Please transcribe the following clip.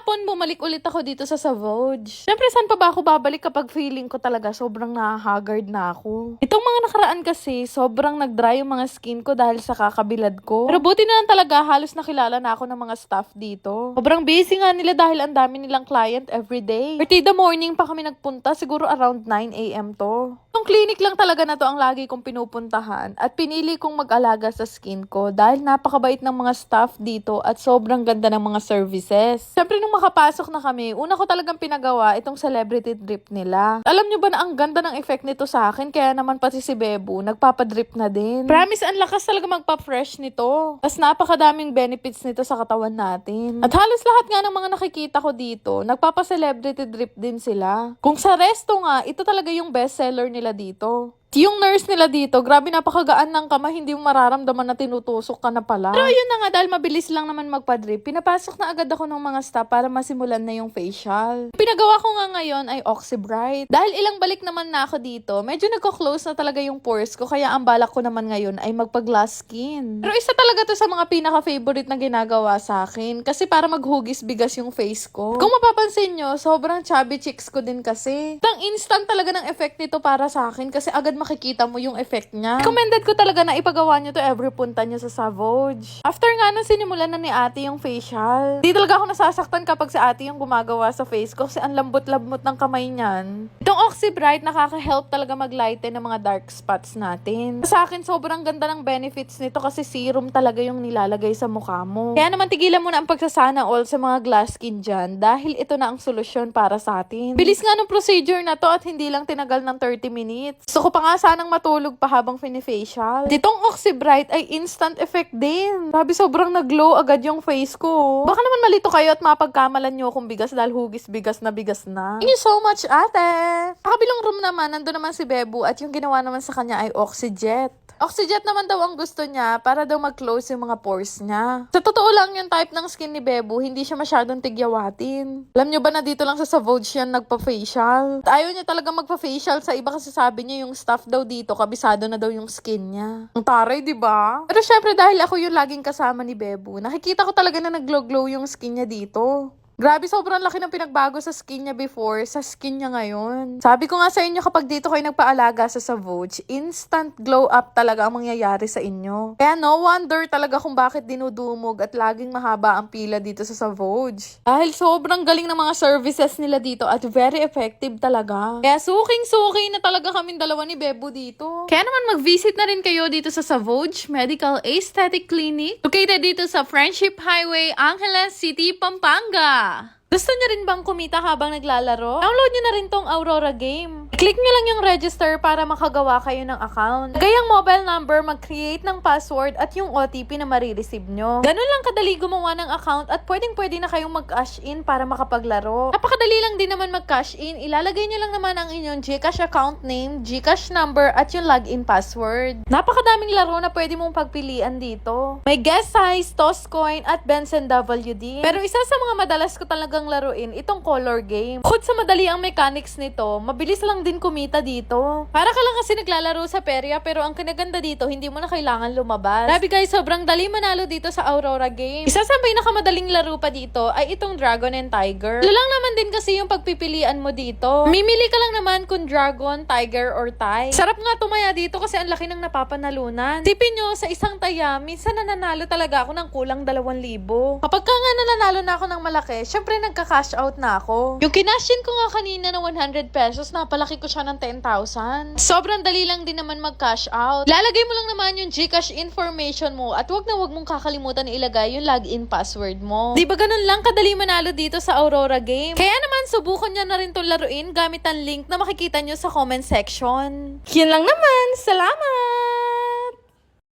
Kahapon, bumalik ulit ako dito sa Savage. Siyempre, saan pa ba ako babalik kapag feeling ko talaga sobrang nahahaggard na ako? Itong mga nakaraan kasi, sobrang nag-dry yung mga skin ko dahil sa kakabilad ko. Pero buti na lang talaga, halos nakilala na ako ng mga staff dito. Sobrang busy nga nila dahil ang dami nilang client everyday. 30 the morning pa kami nagpunta, siguro around 9 a.m. to. Yung clinic lang talaga na to ang lagi kong pinupuntahan at pinili kong mag-alaga sa skin ko dahil napakabait ng mga staff dito at sobrang ganda ng mga services. Siyempre nung makapasok na kami, una ko talagang pinagawa itong celebrity drip nila. Alam nyo ba na ang ganda ng effect nito sa akin kaya naman pati si Bebo nagpapadrip na din. Promise, ang lakas talaga magpa-fresh nito. Tapos napakadaming benefits nito sa katawan natin. At halos lahat nga ng mga nakikita ko dito, nagpapa-celebrity drip din sila. Kung sa resto nga, ito talaga yung best seller nila dito. Yung nurse nila dito, grabe napakagaan ng kamay, hindi mo mararamdaman na tinutusok ka na pala. Pero yun na nga, dahil mabilis lang naman magpa-drip, pinapasok na agad ako ng mga staff para masimulan na yung facial. Pinagawa ko nga ngayon ay Oxybright. Dahil ilang balik naman na ako dito, medyo nagko-close na talaga yung pores ko, kaya ang balak ko naman ngayon ay magpa-glass skin. Pero isa talaga to sa mga pinaka-favorite na ginagawa sa akin, kasi para maghugis bigas yung face ko. Kung mapapansin nyo, sobrang chubby cheeks ko din kasi. Tang instant talaga ng effect nito para sa akin, kasi agad makikita mo yung effect niya. Recommended ko talaga na ipagawa nyo to every punta nyo sa Savage. After nga nung sinimulan na ni ate yung facial, di talaga ako nasasaktan kapag si ate yung gumagawa sa face ko kasi ang lambot-lambot ng kamay niyan. Itong Oxybright nakaka-help talaga mag-lighten ng mga dark spots natin. Sa akin, sobrang ganda ng benefits nito kasi serum talaga yung nilalagay sa mukha mo. Kaya naman tigilan mo na ang pagsasana all sa mga glass skin dyan dahil ito na ang solusyon para sa atin. Bilis nga ng procedure na to at hindi lang tinagal ng 30 minutes. So ko pa nga sanang matulog pa habang fini-facial. Ditong Oxybright ay instant effect din. Sabi, sobrang nag-glow agad yung face ko. Baka naman malito kayo at mapagkamalan nyo akong bigas dahil hugis bigas na bigas na. Thank you so much, ate! Sa kabilang room naman, nandun naman si Bebo at yung ginawa naman sa kanya ay Oxyjet. Oxyjet naman daw ang gusto niya para daw mag-close yung mga pores niya. Sa totoo lang yung type ng skin ni Bebo, hindi siya masyadong tigyawatin. Alam nyo ba na dito lang sa Savage yan nagpa-facial? At ayaw niya talaga magpa-facial sa iba kasi sabi niya yung staff daw dito, kabisado na daw yung skin niya. Ang taray, di ba? Pero syempre dahil ako yung laging kasama ni Bebo, nakikita ko talaga na nag-glow-glow yung skin niya dito. Grabe, sobrang laki ng pinagbago sa skin niya before, sa skin niya ngayon. Sabi ko nga sa inyo, kapag dito kayo nagpaalaga sa Savage, instant glow up talaga ang mangyayari sa inyo. Kaya no wonder talaga kung bakit dinudumog at laging mahaba ang pila dito sa Savage. Dahil sobrang galing ng mga services nila dito at very effective talaga. Kaya suking-suki na talaga kaming dalawa ni Bebo dito. Kaya naman mag-visit na rin kayo dito sa Savage Medical Aesthetic Clinic. Located dito sa Friendship Highway, Angeles City, Pampanga. Gusto niyo rin bang kumita habang naglalaro? Download niyo na rin tong Aurora Game. I-click niyo lang yung register para makagawa kayo ng account. Lagay ang mobile number, mag-create ng password at yung OTP na marireceive nyo. Ganun lang kadali gumawa ng account at pwedeng-pwede na kayong mag-cash in para makapaglaro. Napakadali lang din naman mag-cash in. Ilalagay niyo lang naman ang inyong GCash account name, GCash number at yung login password. Napakadaming laro na pwede mong pagpilian dito. May Guess Size, Toss Coin at Benson WD. Pero isa sa mga madalas ko talagang laruin itong color game. Bukod sa madali ang mechanics nito, mabilis lang din kumita dito. Para ka lang kasi naglalaro sa perya pero ang kinaganda dito, hindi mo na kailangan lumabas. Grabe guys, sobrang dali manalo dito sa Aurora Game. Isa sa pinakamadaling laro pa dito ay itong Dragon and Tiger. Ito lang naman din kasi yung pagpipilian mo dito. Mimili ka lang naman kung Dragon, Tiger, or Tie. Sarap nga tumaya dito kasi ang laki ng napapanalunan. Tipin nyo, sa isang taya, minsan nananalo talaga ako ng kulang 2,000. Kapag ka nga nananalo na ako ng malaki, syempre nagka-cash out na ako. Yung kinashin ko nga kanina na 100 pesos, napalaki ko siya ng 10,000. Sobrang dali lang din naman mag-cash out. Lalagay mo lang naman yung GCash information mo at wag mong kakalimutan na ilagay yung login password mo. Di ba ganun lang kadali manalo dito sa Aurora Game? Kaya naman, subukan nyo na rin itong laruin gamit ang link na makikita nyo sa comment section. Yun lang naman. Salamat!